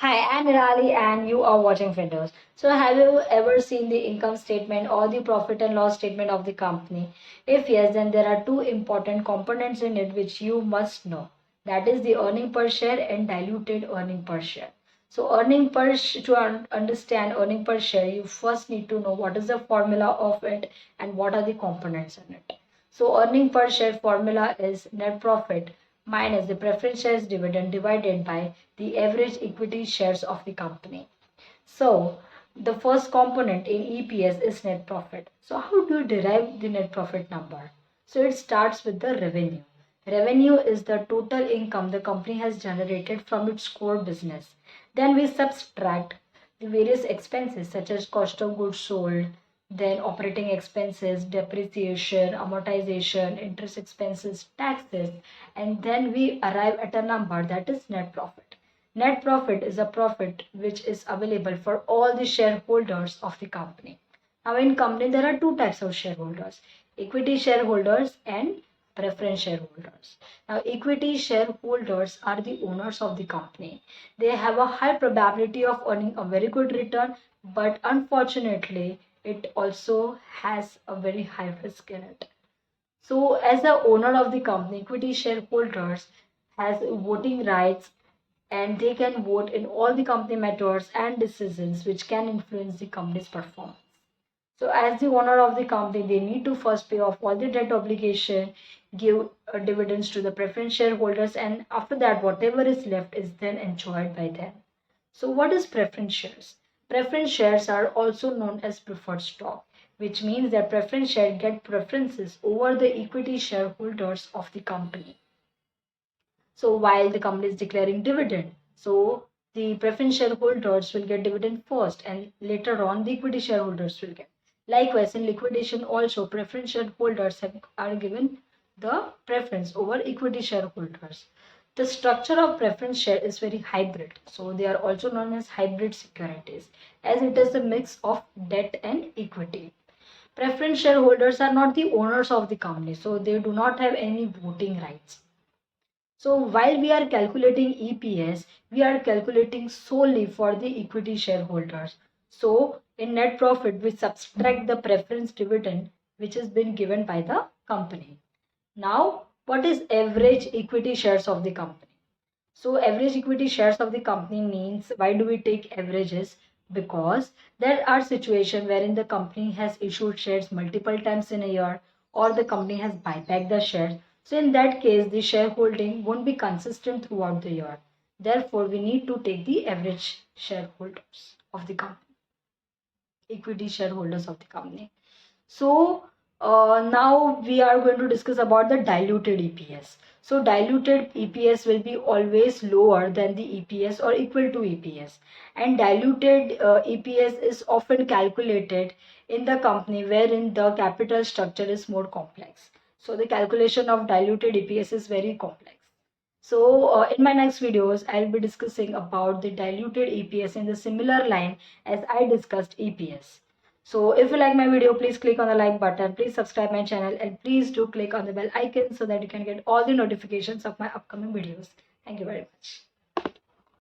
Hi, I'm Irali and you are watching Windows. So have you ever seen the income statement or the profit and loss statement of the company? If yes, then there are two important components in it which you must know. That is the earning per share and diluted earning per share. So understand earning per share, you first need to know what is the formula of it and what are the components in it. So earning per share formula is net profit minus the preference shares dividend divided by the average equity shares of the company. So the first component in EPS is net profit. So how do you derive the net profit number? So it starts with the revenue. Revenue is the total income the company has generated from its core business. Then we subtract the various expenses such as cost of goods sold, then operating expenses, depreciation, amortization, interest expenses, taxes, and then we arrive at a number that is net profit. Net profit is a profit which is available for all the shareholders of the company. Now in company there are two types of shareholders, equity shareholders and preference shareholders. Now equity shareholders are the owners of the company. They have a high probability of earning a very good return, but unfortunately it also has a very high risk in it. So as the owner of the company, equity shareholders has voting rights and they can vote in all the company matters and decisions which can influence the company's performance. So as the owner of the company, they need to first pay off all the debt obligation, give dividends to the preference shareholders, and after that, whatever is left is then enjoyed by them. So what is preference shares? Preference shares are also known as preferred stock, which means that preference share get preferences over the equity shareholders of the company. So while the company is declaring dividend, so the preference shareholders will get dividend first and later on the equity shareholders will get. Likewise, in liquidation also preference shareholders are given the preference over equity shareholders. The structure of preference share is very hybrid. So they are also known as hybrid securities as it is a mix of debt and equity. Preference shareholders are not the owners of the company, so they do not have any voting rights. So while we are calculating EPS, we are calculating solely for the equity shareholders. So in net profit, we subtract the preference dividend which has been given by the company. Now, what is average equity shares of the company? So average equity shares of the company means, why do we take averages? Because there are situations wherein the company has issued shares multiple times in a year or the company has buyback the shares. So in that case, the shareholding won't be consistent throughout the year. Therefore, we need to take the average shareholders of the company, equity shareholders of the company. So now we are going to discuss about the diluted EPS. So diluted EPS will be always lower than the EPS or equal to EPS. And diluted EPS is often calculated in the company wherein the capital structure is more complex. So the calculation of diluted EPS is very complex. So in my next videos, I'll be discussing about the diluted EPS in the similar line as I discussed EPS. So if you like my video, please click on the like button, please subscribe my channel and please do click on the bell icon so that you can get all the notifications of my upcoming videos. Thank you very much.